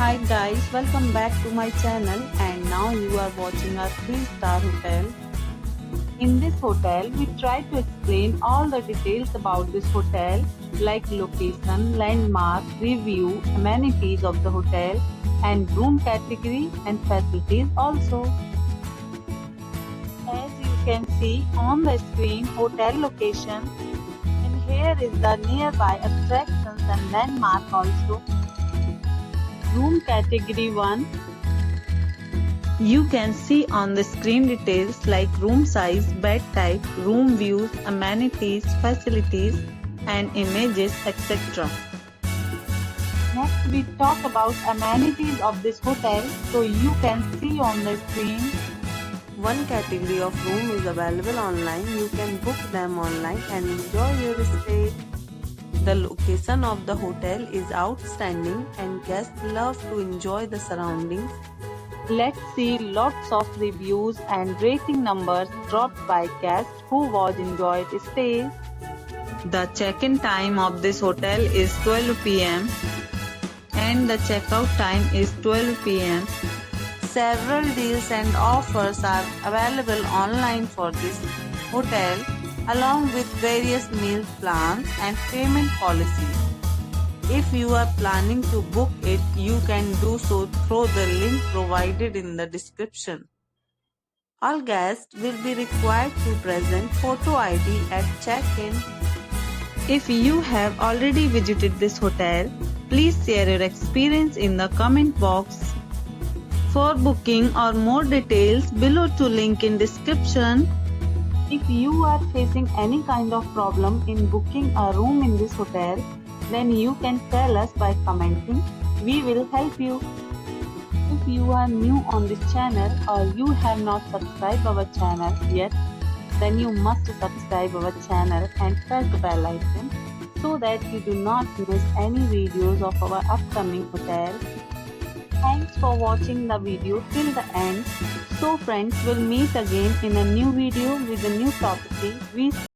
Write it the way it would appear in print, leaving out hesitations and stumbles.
Hi guys, welcome back to my channel and now you are watching a 3-star hotel. In this hotel, we try to explain all the details about this hotel like location, landmark, review, amenities of the hotel and room category and facilities also. As you can see on the screen, hotel location, and here is the nearby attractions and landmark also. Room category 1. You can see on the screen details like room size, bed type, room views, amenities, facilities and images, etc. Next we talk about amenities of this hotel, so you can see on the screen. One category of room is available online. You can book them online and enjoy your stay. The location of the hotel is outstanding and guests love to enjoy the surroundings. Let's see lots of reviews and rating numbers dropped by guests who was enjoyed stay. The check-in time of this hotel is 12 p.m. and the check-out time is 12 p.m. Several deals and offers are available online for this hotel, along with various meal plans and payment policies. If you are planning to book it, you can do so through the link provided in the description. All guests will be required to present photo ID at check-in. If you have already visited this hotel, please share your experience in the comment box. For booking or more details, below to link in description. If you are facing any kind of problem in booking a room in this hotel, then you can tell us by commenting. We will help you. If you are new on this channel or you have not subscribed our channel yet, then you must subscribe our channel and press the bell icon so that you do not miss any videos of our upcoming hotel. Thanks for watching the video till the end. So friends, will meet again in a new video with a new property.